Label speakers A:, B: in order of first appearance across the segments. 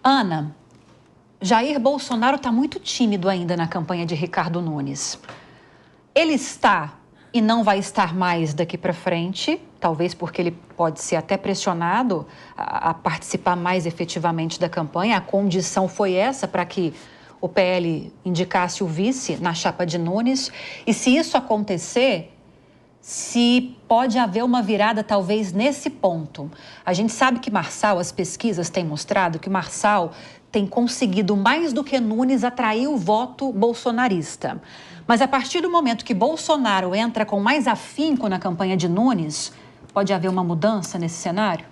A: Ana, Jair Bolsonaro está muito tímido ainda na campanha de Ricardo Nunes. Ele está e não vai estar mais daqui para frente, talvez porque ele pode ser até pressionado a participar mais efetivamente da campanha. A condição foi essa para que o PL indicasse o vice na chapa de Nunes. E se isso acontecer, se pode haver uma virada talvez nesse ponto. A gente sabe que Marçal, as pesquisas têm mostrado que Marçal tem conseguido mais do que Nunes atrair o voto bolsonarista. Mas a partir do momento que Bolsonaro entra com mais afinco na campanha de Nunes, pode haver uma mudança nesse cenário?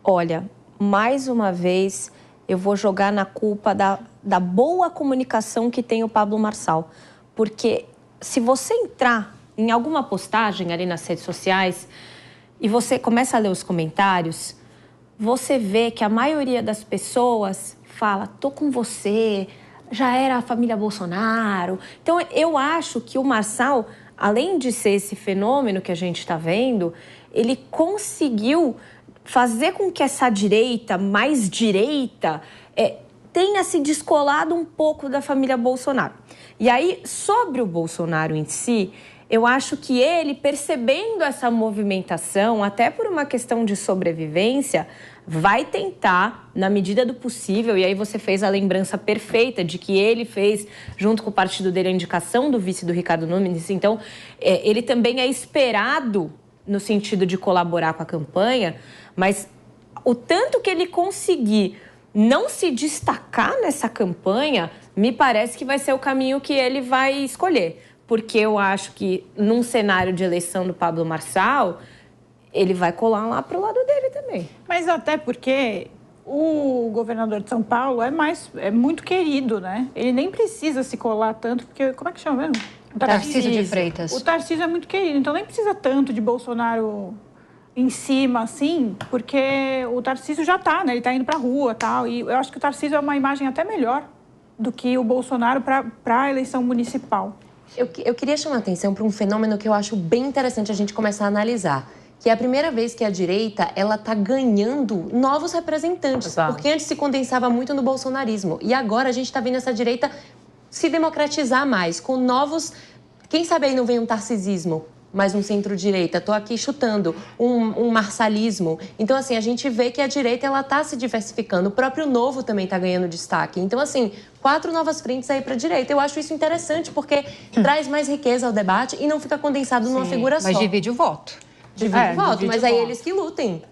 B: Olha, mais uma vez eu vou jogar na culpa da boa comunicação que tem o Pablo Marçal. Porque se você entrar em alguma postagem ali nas redes sociais e você começa a ler os comentários, você vê que a maioria das pessoas fala, tô com você, já era a família Bolsonaro. Então, eu acho que o Marçal, além de ser esse fenômeno que a gente está vendo, ele conseguiu fazer com que essa direita, mais direita, tenha se descolado um pouco da família Bolsonaro. E aí, sobre o Bolsonaro em si, eu acho que ele, percebendo essa movimentação, até por uma questão de sobrevivência, vai tentar, na medida do possível, e aí você fez a lembrança perfeita de que ele fez, junto com o partido dele, a indicação do vice do Ricardo Nunes. Então, ele também é esperado no sentido de colaborar com a campanha, mas o tanto que ele conseguir não se destacar nessa campanha, me parece que vai ser o caminho que ele vai escolher. Porque eu acho que, num cenário de eleição do Pablo Marçal, ele vai colar lá pro lado dele também.
C: Mas até porque o governador de São Paulo é muito querido, né? Ele nem precisa se colar tanto, porque... Como é que chama mesmo?
A: Tarcísio de Freitas.
C: O Tarcísio é muito querido, então nem precisa tanto de Bolsonaro em cima, assim, porque o Tarcísio já tá, né? Ele tá indo pra rua e tal. E eu acho que o Tarcísio é uma imagem até melhor do que o Bolsonaro para a eleição municipal.
D: Eu queria chamar a atenção para um fenômeno que eu acho bem interessante a gente começar a analisar, que é a primeira vez que a direita ela está ganhando novos representantes. Exato. Porque antes se condensava muito no bolsonarismo. E agora a gente está vendo essa direita se democratizar mais, com novos... Quem sabe aí não vem um tarcisismo, mais um centro-direita. Estou aqui chutando um marçalismo. Então, assim, a gente vê que a direita ela está se diversificando. O próprio Novo também está ganhando destaque. Então, assim, 4 novas frentes aí para a direita. Eu acho isso interessante porque traz mais riqueza ao debate e não fica condensado numa figura só.
A: Mas divide o voto.
D: Divide o voto, mas aí eles que lutem.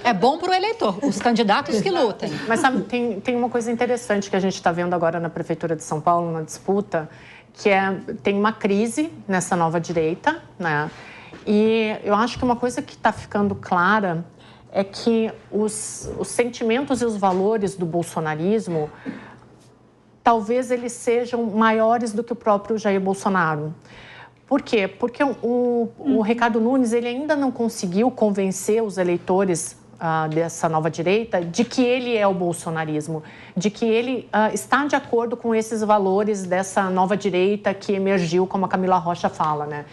A: É bom para o eleitor, os candidatos que lutem.
E: Mas sabe, tem uma coisa interessante que a gente está vendo agora na Prefeitura de São Paulo, na disputa, que tem uma crise nessa nova direita, né? E eu acho que uma coisa que está ficando clara é que os sentimentos e os valores do bolsonarismo, talvez eles sejam maiores do que o próprio Jair Bolsonaro. Por quê? Porque o Ricardo Nunes ele ainda não conseguiu convencer os eleitores dessa nova direita de que ele é o bolsonarismo, de que ele está de acordo com esses valores dessa nova direita que emergiu, como a Camila Rocha fala, né?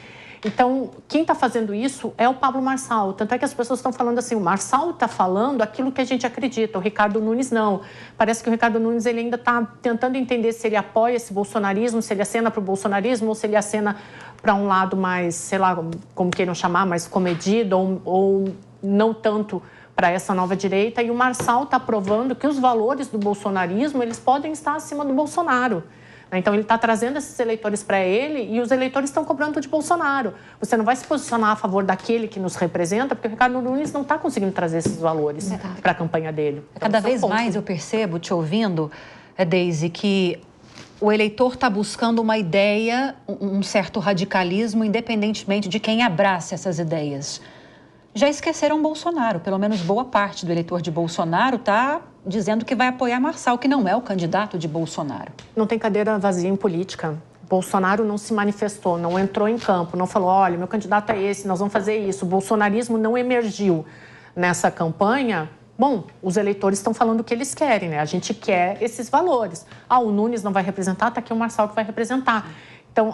E: Então, quem está fazendo isso é o Pablo Marçal. Tanto é que as pessoas estão falando assim, o Marçal está falando aquilo que a gente acredita, o Ricardo Nunes não. Parece que o Ricardo Nunes ele ainda está tentando entender se ele apoia esse bolsonarismo, se ele acena para o bolsonarismo ou se ele acena para um lado mais, sei lá, como queiram chamar, mais comedido ou não tanto para essa nova direita. E o Marçal está provando que os valores do bolsonarismo eles podem estar acima do Bolsonaro. Então, ele está trazendo esses eleitores para ele e os eleitores estão cobrando de Bolsonaro. Você não vai se posicionar a favor daquele que nos representa, porque o Ricardo Nunes não está conseguindo trazer esses valores para a campanha dele. Então,
A: cada vez mais eu percebo, te ouvindo, Deise, que o eleitor está buscando uma ideia, um certo radicalismo, independentemente de quem abraça essas ideias. Já esqueceram Bolsonaro, pelo menos boa parte do eleitor de Bolsonaro está dizendo que vai apoiar Marçal, que não é o candidato de Bolsonaro.
E: Não tem cadeira vazia em política. Bolsonaro não se manifestou, não entrou em campo, não falou, olha, meu candidato é esse, nós vamos fazer isso. O bolsonarismo não emergiu nessa campanha. Bom, os eleitores estão falando o que eles querem, né? A gente quer esses valores. O Nunes não vai representar, está aqui o Marçal que vai representar. Então,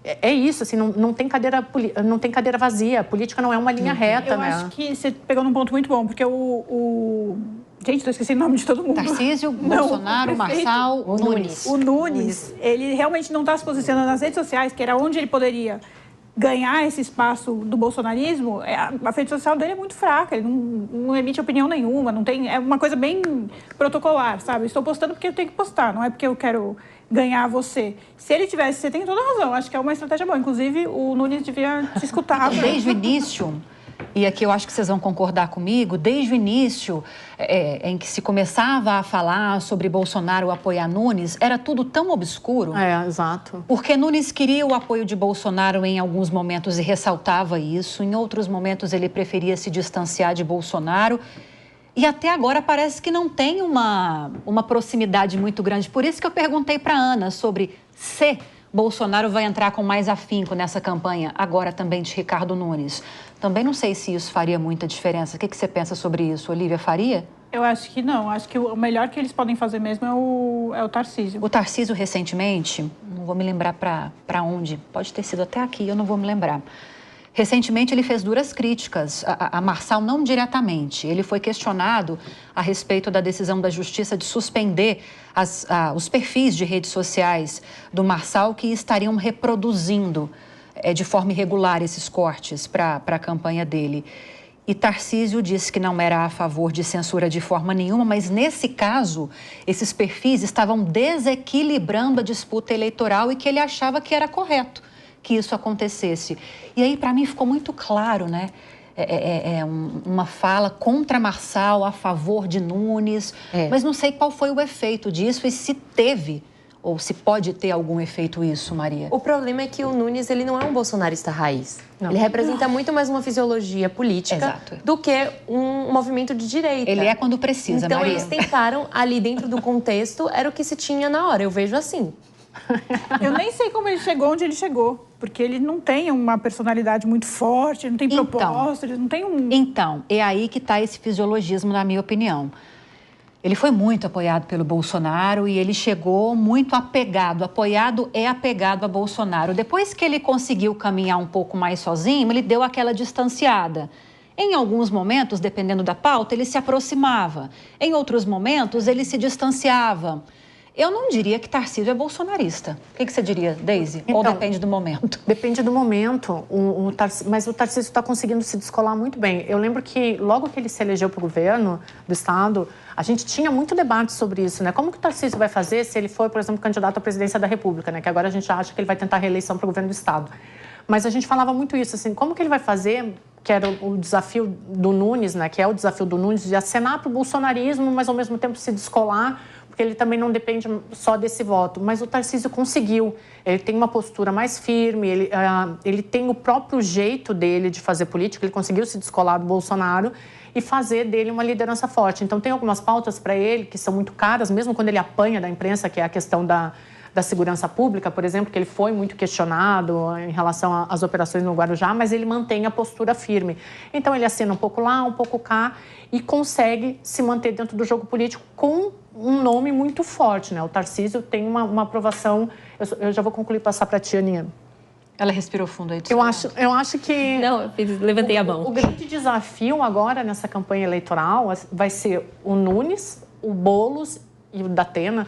E: é isso, assim, não tem cadeira vazia. A política não é uma linha reta,
C: né? Eu acho que você pegou num ponto muito bom, porque o Gente, tô esquecendo o nome de todo mundo.
A: Tarcísio, Bolsonaro, Marçal, Nunes.
C: O Nunes, ele realmente não está se posicionando nas redes sociais, que era onde ele poderia ganhar esse espaço do bolsonarismo. A rede social dele é muito fraca, ele não emite opinião nenhuma, não tem, é uma coisa bem protocolar, sabe? Estou postando porque eu tenho que postar, não é porque eu quero ganhar você. Se ele tivesse, você tem toda a razão, acho que é uma estratégia boa. Inclusive, o Nunes devia se escutar.
A: Desde o início, e aqui eu acho que vocês vão concordar comigo, desde o início em que se começava a falar sobre Bolsonaro apoiar Nunes, era tudo tão obscuro.
E: Exato.
A: Porque Nunes queria o apoio de Bolsonaro em alguns momentos e ressaltava isso, em outros momentos ele preferia se distanciar de Bolsonaro. E até agora parece que não tem uma proximidade muito grande. Por isso que eu perguntei para a Ana sobre se Bolsonaro vai entrar com mais afinco nessa campanha, agora também de Ricardo Nunes. Também não sei se isso faria muita diferença. O que você pensa sobre isso, Olívia? Faria?
C: Eu acho que não. Acho que o melhor que eles podem fazer mesmo é o Tarcísio.
A: O Tarcísio, recentemente, não vou me lembrar para onde, pode ter sido até aqui, eu não vou me lembrar. Recentemente, ele fez duras críticas a Marçal, não diretamente. Ele foi questionado a respeito da decisão da Justiça de suspender os perfis de redes sociais do Marçal que estariam reproduzindo de forma irregular esses cortes para a campanha dele. E Tarcísio disse que não era a favor de censura de forma nenhuma, mas nesse caso, esses perfis estavam desequilibrando a disputa eleitoral e que ele achava que era correto que isso acontecesse. E aí, para mim, ficou muito claro, né? Uma fala contra Marçal, a favor de Nunes, mas não sei qual foi o efeito disso e se teve ou se pode ter algum efeito isso, Maria.
D: O problema é que o Nunes, ele não é um bolsonarista raiz. Não. Ele representa muito mais uma fisiologia política do que um movimento de direita.
A: Ele é quando precisa,
D: então,
A: Maria.
D: Eles tentaram, ali dentro do contexto, era o que se tinha na hora. Eu vejo assim.
C: Eu nem sei como ele chegou onde ele chegou, porque ele não tem uma personalidade muito forte, ele não tem proposta, ele não tem um...
A: Então, é aí que está esse fisiologismo, na minha opinião. Ele foi muito apoiado pelo Bolsonaro e ele chegou muito apegado. Apoiado é apegado a Bolsonaro. Depois que ele conseguiu caminhar um pouco mais sozinho, ele deu aquela distanciada. Em alguns momentos, dependendo da pauta, ele se aproximava. Em outros momentos, ele se distanciava. Eu não diria que Tarcísio é bolsonarista. O que você diria, Deise?
E: Então,
A: ou depende do momento?
E: Depende do momento, mas o Tarcísio está conseguindo se descolar muito bem. Eu lembro que logo que ele se elegeu para o governo do Estado, a gente tinha muito debate sobre isso, né? Como que o Tarcísio vai fazer se ele for, por exemplo, candidato à presidência da República, né? Que agora a gente acha que ele vai tentar a reeleição para o governo do Estado. Mas a gente falava muito isso, assim, como que ele vai fazer, que era o desafio do Nunes, né? Que é o desafio do Nunes de acenar para o bolsonarismo, mas ao mesmo tempo se descolar, porque ele também não depende só desse voto. Mas o Tarcísio conseguiu. Ele tem uma postura mais firme, ele tem o próprio jeito dele de fazer política, ele conseguiu se descolar do Bolsonaro e fazer dele uma liderança forte. Então, tem algumas pautas para ele que são muito caras, mesmo quando ele apanha da imprensa, que é a questão da segurança pública, por exemplo, que ele foi muito questionado em relação às operações no Guarujá, mas ele mantém a postura firme. Então, ele assina um pouco lá, um pouco cá e consegue se manter dentro do jogo político com um nome muito forte, né? O Tarcísio tem uma aprovação... Eu já vou concluir e passar para a tia Aninha.
A: Ela respirou fundo aí.
E: Eu acho que...
B: Não, eu levantei a mão.
E: O grande desafio agora nessa campanha eleitoral vai ser o Nunes, o Boulos e o Datena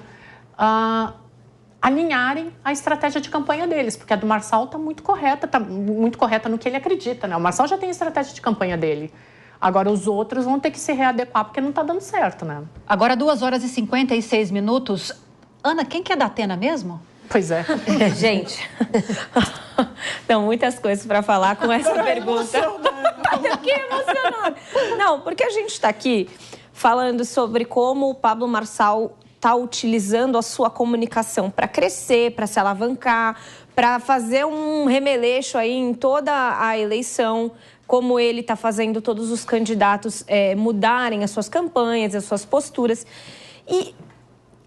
E: alinharem a estratégia de campanha deles, porque a do Marçal está muito correta no que ele acredita, né? O Marçal já tem a estratégia de campanha dele. Agora, os outros vão ter que se readequar, porque não está dando certo, né?
A: Agora, 2 horas e 56 minutos. Ana, quem que é Datena mesmo?
E: Pois é.
B: Gente, tem muitas coisas para falar com essa pergunta. Eu fiquei emocionada. Não, porque a gente está aqui falando sobre como o Pablo Marçal está utilizando a sua comunicação para crescer, para se alavancar, para fazer um remeleixo aí em toda a eleição, como ele está fazendo todos os candidatos mudarem as suas campanhas, as suas posturas. E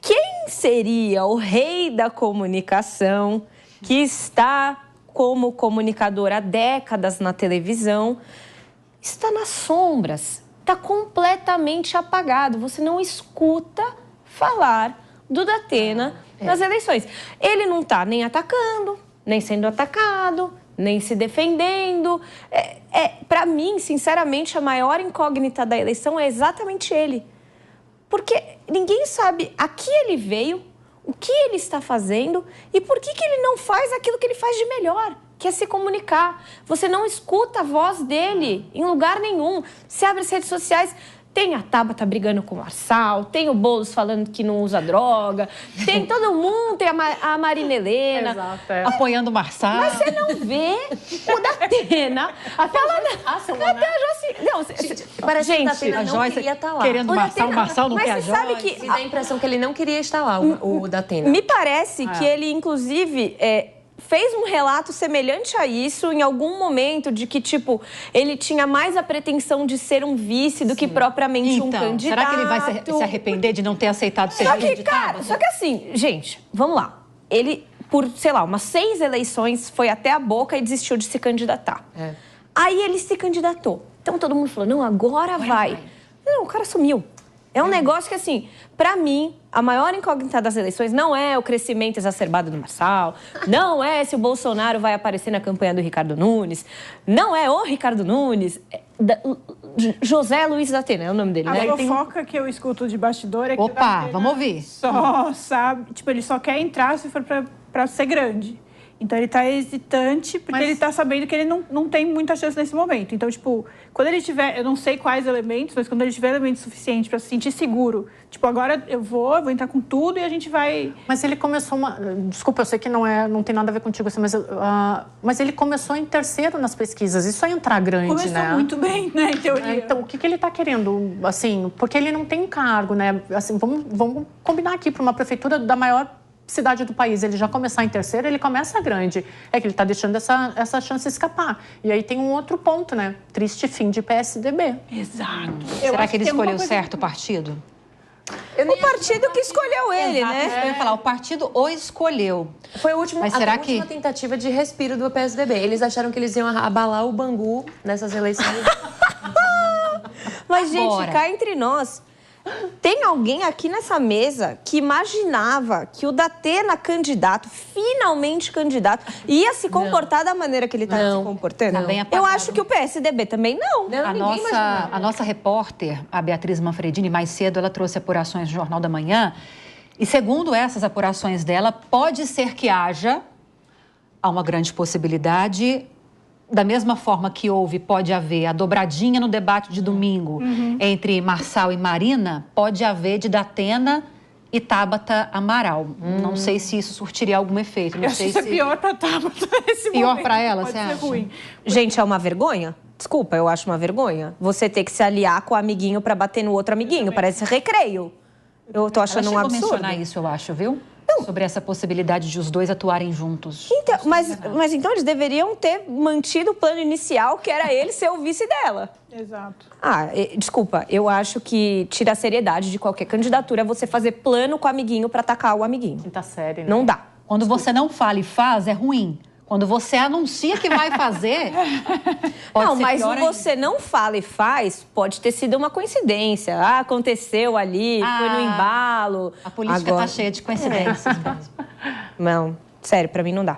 B: quem seria o rei da comunicação que está como comunicador há décadas na televisão? Está nas sombras, está completamente apagado. Você não escuta falar do Datena nas eleições. Ele não está nem atacando, nem sendo atacado, nem se defendendo. Para mim, sinceramente, a maior incógnita da eleição é exatamente ele. Porque ninguém sabe a que ele veio, o que ele está fazendo e por que ele não faz aquilo que ele faz de melhor, que é se comunicar. Você não escuta a voz dele em lugar nenhum. Você abre as redes sociais, tem a Tabata brigando com o Marçal, tem o Boulos falando que não usa droga, tem todo mundo, tem a Marina Helena.
E: Exato,
A: apoiando o Marçal.
B: Mas você não vê o Datena.
E: Até a
B: Joyce... Não,
D: Parece que o
B: gente,
D: Datena
A: a
D: não
A: Joyce
D: queria estar lá.
A: querendo o Marçal, o Marçal não
B: mas
A: quer a
B: você sabe
A: Joyce.
B: que
D: Me dá a impressão que ele não queria estar lá, o Datena.
B: Me parece que ele, inclusive, fez um relato semelhante a isso em algum momento, de que, tipo, ele tinha mais a pretensão de ser um vice do que propriamente um candidato.
A: Será que ele vai se arrepender de não ter aceitado ser
B: Só que,
A: candidato?
B: cara, só que assim, gente, vamos lá. Ele, por, sei lá, umas 6 eleições, foi até a boca e desistiu de se candidatar. Aí ele se candidatou. Então todo mundo falou, não, agora vai. Não, o cara sumiu. É um negócio que, assim, pra mim, a maior incógnita das eleições não é o crescimento exacerbado do Marçal, não é se o Bolsonaro vai aparecer na campanha do Ricardo Nunes, não é o Ricardo Nunes, José Luiz Datena é o nome dele,
C: A
B: né?
C: fofoca que eu escuto de bastidor é que
A: Opa,
C: o Datena
A: vamos ouvir.
C: só sabe, tipo, ele só quer entrar se for pra ser grande. Então ele tá hesitante, porque ele tá sabendo que ele não tem muita chance nesse momento. Então, tipo, quando ele tiver, eu não sei quais elementos, mas quando ele tiver elementos suficientes pra se sentir seguro, tipo, agora eu vou entrar com tudo e a gente vai...
E: Mas ele começou uma... Desculpa, eu sei que não tem nada a ver contigo, assim, mas ele começou em terceiro nas pesquisas. Isso é entrar grande,
C: Começou
E: né?
C: muito bem, né, em teoria.
E: Então, o que ele está querendo, assim, porque ele não tem cargo, né? Assim, vamos combinar aqui para uma prefeitura da maior cidade do país, ele já começar em terceiro, ele começa grande. É que ele está deixando essa chance escapar. E aí tem um outro ponto, né? Triste fim de PSDB.
C: Exato.
A: Será que ele escolheu certo o partido?
B: O partido que escolheu ele,
A: Exato, isso que eu ia
B: né?
A: falar, o partido o escolheu.
D: Foi a última tentativa de respiro do PSDB. Eles acharam que eles iam abalar o Bangu nessas eleições.
B: Mas, gente,
A: Agora.
B: cá entre nós, tem alguém aqui nessa mesa que imaginava que o Datena candidato, finalmente candidato, ia se comportar da maneira que ele está se comportando?
A: Tá bem
B: Eu
A: apagado.
B: acho que o PSDB também não.
A: A nossa repórter, a Beatriz Manfredini, mais cedo, ela trouxe apurações do Jornal da Manhã. E segundo essas apurações dela, pode ser que há uma grande possibilidade, da mesma forma que pode haver a dobradinha no debate de domingo entre Marçal e Marina, pode haver de Datena e Tabata Amaral. Não sei se isso surtiria algum efeito. Não
C: Eu acho
A: sei
C: que isso
A: se...
C: é pior pra Tabata nesse
A: Pior
C: momento.
A: pra ela,
C: Pode
A: você
C: ser
A: acha?
C: ruim.
B: Gente, é uma vergonha? Desculpa, eu acho uma vergonha. Você ter que se aliar com o amiguinho pra bater no outro amiguinho. Parece recreio. Eu tô achando
A: Ela
B: um
A: chegou a
B: absurdo.
A: mencionar isso, eu acho, viu? Sobre essa possibilidade de os dois atuarem juntos.
B: Então, mas então eles deveriam ter mantido o plano inicial, que era ele ser o vice dela.
C: Exato.
B: Desculpa, eu acho que tira a seriedade de qualquer candidatura você fazer plano com o amiguinho pra atacar o amiguinho.
E: Quinta série, né?
B: Não dá.
A: Quando você não fala e faz, é ruim. Quando você anuncia que vai fazer, pode
B: Não,
A: ser
B: mas
A: pior
B: o você não fala e faz pode ter sido uma coincidência. Aconteceu ali, foi no embalo.
A: A política
B: Agora...
A: tá cheia de coincidências mesmo.
B: Não, sério, pra mim não dá.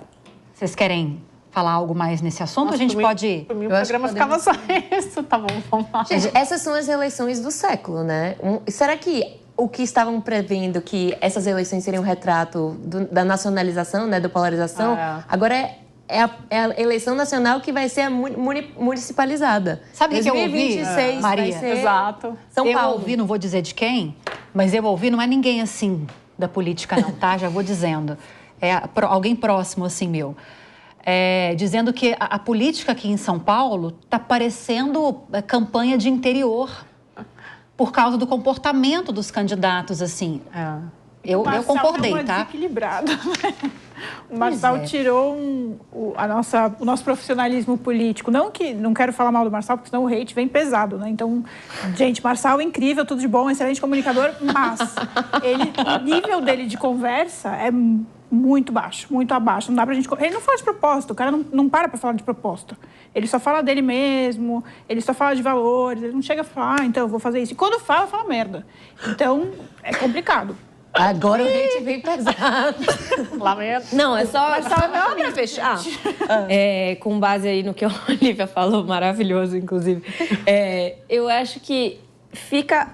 A: Vocês querem falar algo mais nesse assunto?
E: Nossa,
A: a gente
E: por mim-
A: pode ir.
E: Por mim, o
D: Eu acho
E: programa
D: que
E: ficava só isso. Tá bom, vamos lá.
D: Gente, essas são as eleições do século, né? Será que o que estavam prevendo que essas eleições seriam um retrato da nacionalização, né, da polarização, agora é a eleição nacional que vai ser a municipalizada.
A: Sabe o que eu ouvi,
D: 2026
A: Maria?
D: vai ser
E: Exato.
D: São
A: Eu
D: Paulo.
A: ouvi, não vou dizer de quem, mas eu ouvi, não é ninguém assim da política não, tá? Já vou dizendo. É alguém próximo assim meu. Dizendo que a política aqui em São Paulo está parecendo campanha de interior por causa do comportamento dos candidatos, assim. Eu concordei,
C: deu uma
A: tá?
C: desequilibrada, né? O Marçal
A: é.
C: tirou o nosso profissionalismo político. Não quero falar mal do Marçal, porque senão o hate vem pesado, né? Então, gente, Marçal é incrível, tudo de bom, excelente comunicador, mas o nível dele de conversa é muito baixo, muito abaixo. Não dá pra gente... Ele não fala de propósito, o cara não para falar de propósito. Ele só fala dele mesmo, ele só fala de valores, ele não chega a falar, então eu vou fazer isso. E quando fala fala merda. Então, é complicado.
D: Agora o hate vem pesado.
E: Lamento.
B: Não, é só pra fechar. Com base aí no que a Olivia falou, maravilhoso, inclusive. Eu acho que fica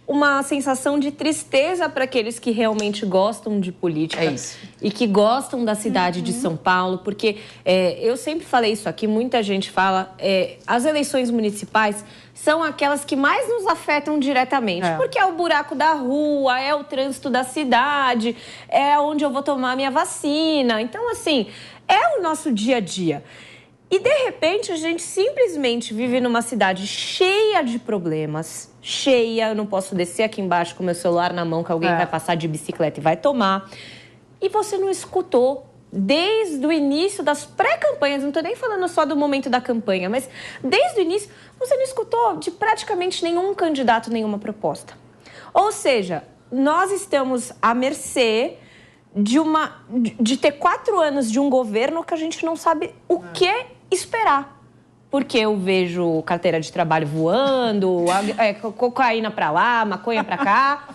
B: uma sensação de tristeza para aqueles que realmente gostam de política.
D: É isso.
B: E que gostam da cidade de São Paulo, porque eu sempre falei isso aqui, muita gente fala, as eleições municipais são aquelas que mais nos afetam diretamente, porque é o buraco da rua, é o trânsito da cidade, é onde eu vou tomar minha vacina. Então, assim, é o nosso dia a dia. E, de repente, a gente simplesmente vive numa cidade cheia de problemas, cheia, eu não posso descer aqui embaixo com meu celular na mão que alguém vai passar de bicicleta e vai tomar. E você não escutou desde o início das pré-campanhas, não estou nem falando só do momento da campanha, mas desde o início você não escutou de praticamente nenhum candidato, nenhuma proposta. Ou seja, nós estamos à mercê de ter 4 anos de um governo que a gente não sabe o que esperar. Porque eu vejo carteira de trabalho voando, cocaína pra lá, maconha pra cá.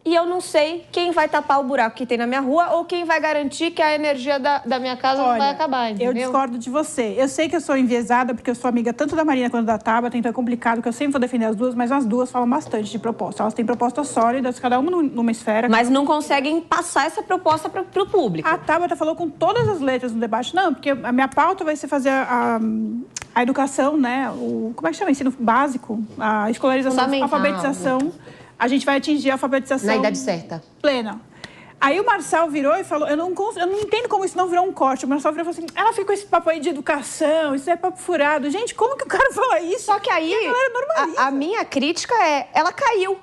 B: E eu não sei quem vai tapar o buraco que tem na minha rua ou quem vai garantir que a energia da minha casa não vai acabar, entendeu?
C: Eu discordo de você. Eu sei que eu sou enviesada, porque eu sou amiga tanto da Marina quanto da Tabata, então é complicado, que eu sempre vou defender as duas, mas as duas falam bastante de proposta. Elas têm propostas sólidas, cada uma numa esfera.
B: Mas não conseguem passar essa proposta para o público.
C: A Tabata falou com todas as letras no debate. Não, porque a minha pauta vai ser fazer a educação, né? Como é que chama? Ensino básico, a escolarização, a alfabetização. A gente vai atingir a alfabetização...
D: Na idade certa.
C: Plena. Aí o Marçal virou e falou, eu não entendo como isso não virou um corte. O Marçal virou e falou assim, ela fica com esse papo aí de educação, isso é papo furado. Gente, como que o cara fala isso?
B: Só que aí, a minha crítica ela caiu.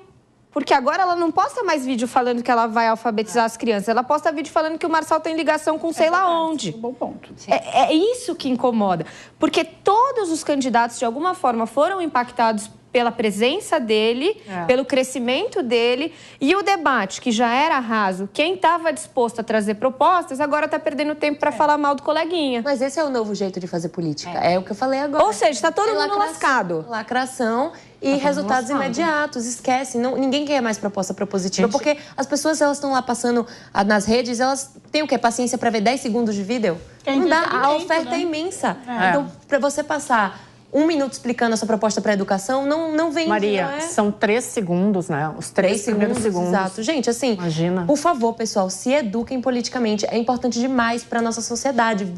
B: Porque agora ela não posta mais vídeo falando que ela vai alfabetizar as crianças. Ela posta vídeo falando que o Marçal tem ligação com sei lá onde.
C: Um bom ponto.
B: É isso que incomoda. Porque todos os candidatos, de alguma forma, foram impactados pela presença dele, pelo crescimento dele. E o debate, que já era raso, quem estava disposto a trazer propostas, agora está perdendo tempo para falar mal do coleguinha.
D: Mas esse é o novo jeito de fazer política. É o que eu falei agora.
B: Ou seja, está todo mundo lascado.
D: Lacração e resultados imediatos. Esquece. Ninguém quer mais proposta propositiva. Porque as pessoas, elas estão lá passando nas redes, elas têm o quê? Paciência para ver 10 segundos de vídeo? Não dá. A oferta é imensa. Então, para você passar 1 minuto explicando a sua proposta para a educação, não vem...
E: Maria, são 3 segundos, né? Os 3 primeiros segundos.
D: Exato. Gente, assim,
E: imagina.
D: Por favor, pessoal, se eduquem politicamente. É importante demais para a nossa sociedade.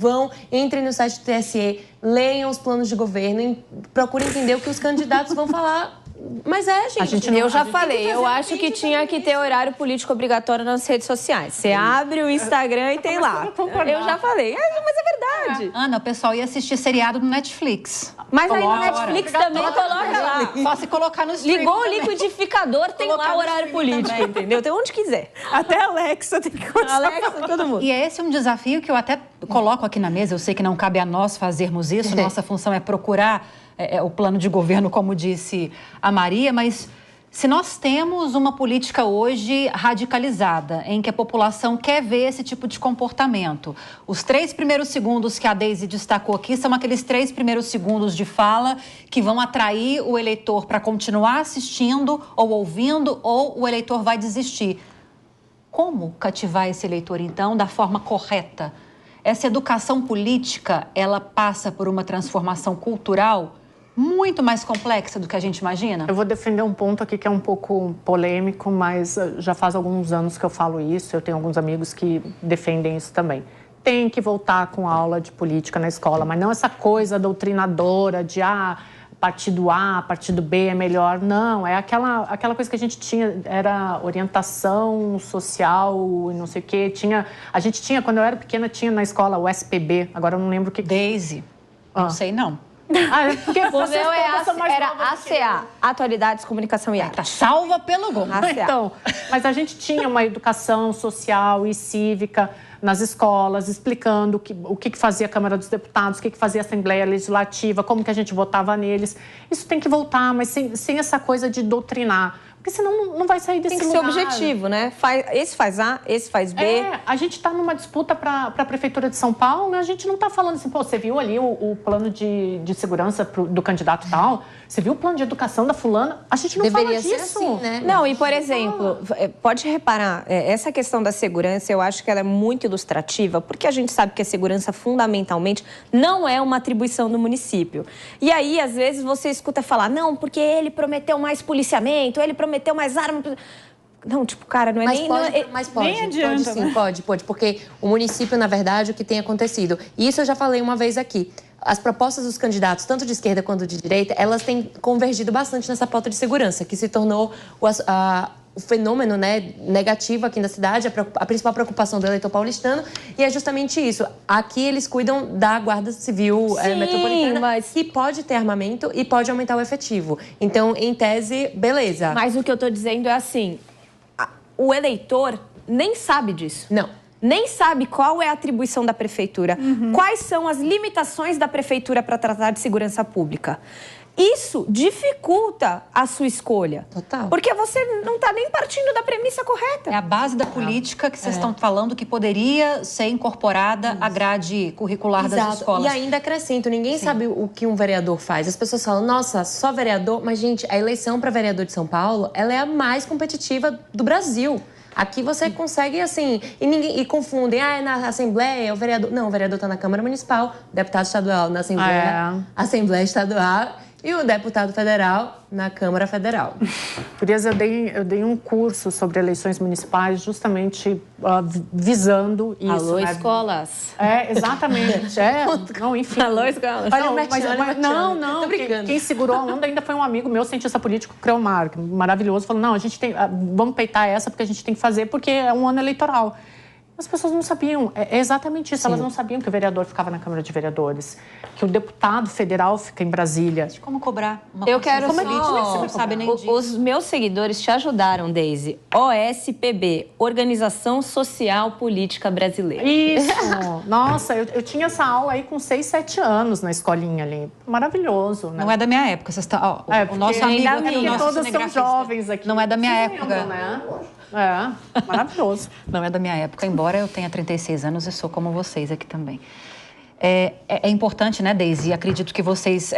D: Entrem no site do TSE, leiam os planos de governo, procurem entender o que os candidatos vão falar. Mas gente.
B: Eu já falei, eu acho que tinha que ter horário político obrigatório nas redes sociais. Você abre o Instagram e tem lá. Eu já falei, mas é verdade.
A: Ana, o pessoal ia assistir seriado no Netflix.
B: Mas aí no Netflix também coloca lá.
A: Só se colocar no streaming.
B: Ligou o liquidificador, tem lá o horário político, entendeu? Tem onde quiser.
C: Até a Alexa tem que começar.
B: Alexa, todo mundo.
A: E esse é um desafio que eu até coloco aqui na mesa. Eu sei que não cabe a nós fazermos isso. Nossa função é procurar o plano de governo, como disse a Maria, mas se nós temos uma política hoje radicalizada, em que a população quer ver esse tipo de comportamento, os 3 primeiros segundos que a Deise destacou aqui são aqueles 3 primeiros segundos de fala que vão atrair o eleitor para continuar assistindo ou ouvindo, ou o eleitor vai desistir. Como cativar esse eleitor, então, da forma correta? Essa educação política, ela passa por uma transformação cultural muito mais complexa do que a gente imagina?
E: Eu vou defender um ponto aqui que é um pouco polêmico, mas já faz alguns anos que eu falo isso. Eu tenho alguns amigos que defendem isso também. Tem que voltar com aula de política na escola, mas não essa coisa doutrinadora de partido A, partido B é melhor. Não, é aquela coisa que a gente tinha, era orientação social e não sei o quê. A gente tinha, quando eu era pequena, tinha na escola o SPB, agora eu não lembro o que...
A: Deise. Não sei, não.
B: Porque o meu era ACA, Atualidades, Comunicação e Arte.
A: Tá salva pelo gol.
E: Então, mas a gente tinha uma educação social e cívica nas escolas, explicando o que fazia a Câmara dos Deputados, o que fazia a Assembleia Legislativa, como que a gente votava neles. Isso tem que voltar, mas sem essa coisa de doutrinar. Porque senão não vai sair desse lugar.
B: Tem que ser objetivo, né? Esse faz A, esse faz B.
E: A gente está numa disputa para a Prefeitura de São Paulo, a gente não está falando assim, você viu ali o plano de segurança do candidato tal? Você viu o plano de educação da fulana? A gente não
D: deveria
E: fala disso.
D: Ser assim, né?
B: Não, e por exemplo, pode reparar, essa questão da segurança, eu acho que ela é muito ilustrativa, porque a gente sabe que a segurança, fundamentalmente, não é uma atribuição do município. E aí, às vezes, você escuta falar, não, porque ele prometeu mais policiamento, ele prometeu meteu mais arma. Não, tipo, cara, não é
D: Mas
B: nem...
D: pode,
B: não é-
D: mas pode,
C: nem adianta,
D: pode sim,
C: né?
D: pode, porque o município, na verdade, o que tem acontecido, e isso eu já falei uma vez aqui, as propostas dos candidatos, tanto de esquerda quanto de direita, elas têm convergido bastante nessa pauta de segurança, que se tornou o fenômeno, né, negativo aqui na cidade, a principal preocupação do eleitor paulistano, e é justamente isso. Aqui eles cuidam da Guarda Civil Metropolitana,
B: mas-
D: que pode ter armamento e pode aumentar o efetivo. Então, em tese, beleza.
B: Mas o que eu tô dizendo é assim, o eleitor nem sabe disso.
D: Não.
B: Nem sabe qual é a atribuição da prefeitura, quais são as limitações da prefeitura para tratar de segurança pública. Isso dificulta a sua escolha.
D: Total.
B: Porque você não está nem partindo da premissa correta.
A: É a base da política que vocês estão falando que poderia ser incorporada à grade curricular das escolas.
D: E ainda acrescento, ninguém sabe o que um vereador faz. As pessoas falam, nossa, só vereador. Mas, gente, a eleição para vereador de São Paulo, ela é a mais competitiva do Brasil. Aqui você consegue, assim, e confundem, é na Assembleia, o vereador... Não, o vereador está na Câmara Municipal, deputado estadual na Assembleia Estadual e o deputado federal na Câmara Federal.
E: Por isso, eu dei um curso sobre eleições municipais justamente visando isso.
B: Alô,
E: né?
B: escolas.
E: É, exatamente. Não, enfim.
B: Alô, escolas.
E: Não.
D: Tô brincando.
E: Quem segurou a onda ainda foi um amigo meu, cientista político, Creomar, maravilhoso. Falou, não, a gente tem... Vamos peitar essa porque a gente tem que fazer porque é um ano eleitoral. As pessoas não sabiam, é exatamente isso, elas não sabiam que o vereador ficava na Câmara de Vereadores, que o deputado federal fica em Brasília.
A: Como cobrar uma
B: Eu quero
A: consciência política?
B: só...
A: Você não sabe nem disso.
B: Os meus seguidores te ajudaram, Deise. OSPB, Organização Social Política Brasileira.
E: Isso! Nossa, eu tinha essa aula aí com 6, 7 anos na escolinha ali. Maravilhoso, né?
A: Não é da minha época. Vocês estão, o nosso
E: porque
A: amigo
B: ainda
A: aqui,
B: bem,
A: o nosso
E: todos são
A: cinegrafista.
E: jovens aqui.
A: Não é da minha
E: Vocês
A: época.
E: lembram, né? Maravilhoso.
A: Não é da minha época, embora eu tenha 36 anos e sou como vocês aqui também. É importante, né, Deise? Acredito que vocês,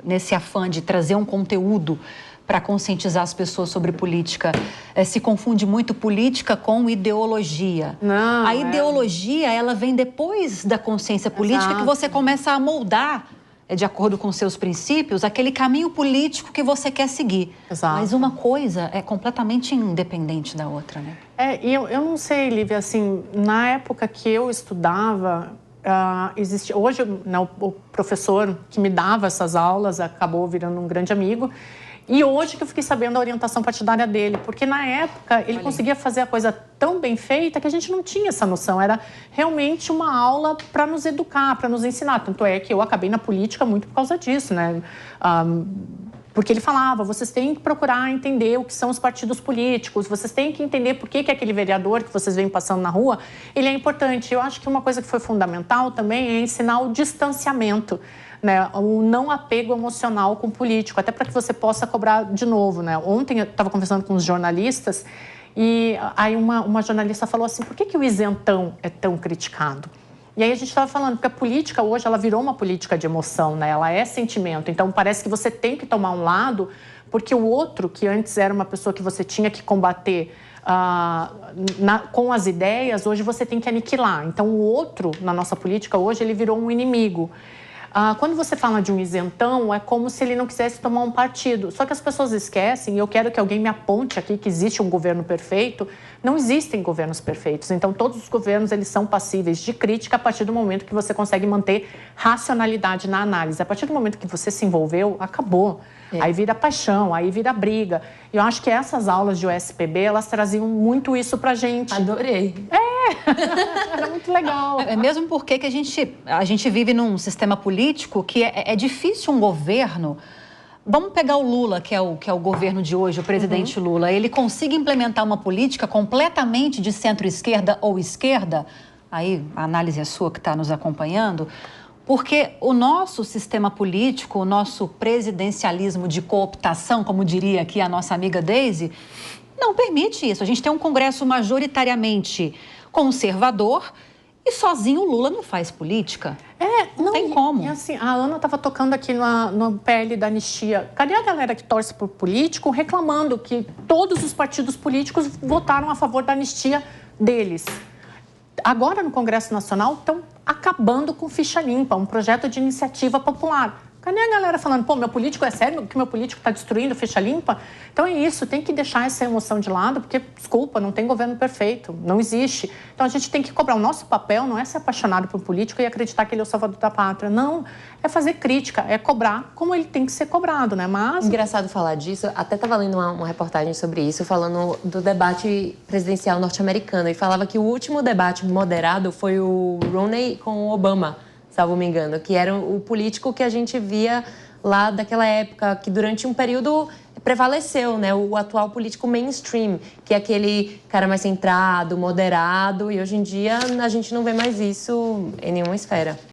A: nesse afã de trazer um conteúdo para conscientizar as pessoas sobre política, se confunde muito política com ideologia.
E: Não,
A: a ideologia, ela vem depois da consciência política, que você começa a moldar, de acordo com seus princípios, aquele caminho político que você quer seguir.
E: Exato.
A: Mas uma coisa é completamente independente da outra, né?
E: E eu não sei, Lívia, assim, na época que eu estudava, existia... Hoje, né, o professor que me dava essas aulas acabou virando um grande amigo. E hoje que eu fiquei sabendo a orientação partidária dele, porque na época ele conseguia fazer a coisa tão bem feita que a gente não tinha essa noção. Era realmente uma aula para nos educar, para nos ensinar. Tanto é que eu acabei na política muito por causa disso, né? Porque ele falava, vocês têm que procurar entender o que são os partidos políticos, vocês têm que entender por que aquele vereador que vocês veem passando na rua, ele é importante. Eu acho que uma coisa que foi fundamental também é ensinar o distanciamento, né, o não apego emocional com o político, até para que você possa cobrar de novo, né? Ontem eu estava conversando com os jornalistas e aí uma jornalista falou assim, por que o isentão é tão criticado? E aí a gente estava falando, porque a política hoje, ela virou uma política de emoção, né? Ela é sentimento, então parece que você tem que tomar um lado, porque o outro, que antes era uma pessoa que você tinha que combater com as ideias, hoje você tem que aniquilar. Então o outro, na nossa política hoje, ele virou um inimigo. Quando você fala de um isentão, é como se ele não quisesse tomar um partido. Só que as pessoas esquecem, e eu quero que alguém me aponte aqui que existe um governo perfeito. Não existem governos perfeitos. Então, todos os governos, eles são passíveis de crítica a partir do momento que você consegue manter racionalidade na análise. A partir do momento que você se envolveu, acabou. Aí vira paixão, aí vira briga. E eu acho que essas aulas de OSPB, elas traziam muito isso pra gente.
D: Adorei.
E: Era muito legal.
A: Mesmo porque que a gente vive num sistema político que é difícil um governo... Vamos pegar o Lula, que é o governo de hoje, o presidente Lula. Ele consiga implementar uma política completamente de centro-esquerda ou esquerda? Aí a análise é sua que está nos acompanhando. Porque o nosso sistema político, o nosso presidencialismo de cooptação, como diria aqui a nossa amiga Deise, não permite isso. A gente tem um Congresso majoritariamente conservador e sozinho o Lula não faz política. Não tem como.
E: E assim, a Ana estava tocando aqui no PL da anistia. Cadê a galera que torce por político reclamando que todos os partidos políticos votaram a favor da anistia deles? Agora, no Congresso Nacional, estão acabando com ficha limpa, um projeto de iniciativa popular. Cadê a galera falando, pô, meu político é sério, que meu político está destruindo, ficha limpa? Então é isso, tem que deixar essa emoção de lado, porque, desculpa, não tem governo perfeito, não existe. Então a gente tem que cobrar. O nosso papel não é ser apaixonado por um político e acreditar que ele é o salvador da pátria. Não, é fazer crítica, é cobrar como ele tem que ser cobrado, né? Mas...
D: Engraçado falar disso, até estava lendo uma reportagem sobre isso, falando do debate presidencial norte-americano, e falava que o último debate moderado foi o Romney com o Obama, salvo me engano, que era o político que a gente via lá daquela época, que durante um período prevaleceu, né? O atual político mainstream, que é aquele cara mais centrado, moderado, e hoje em dia a gente não vê mais isso em nenhuma esfera.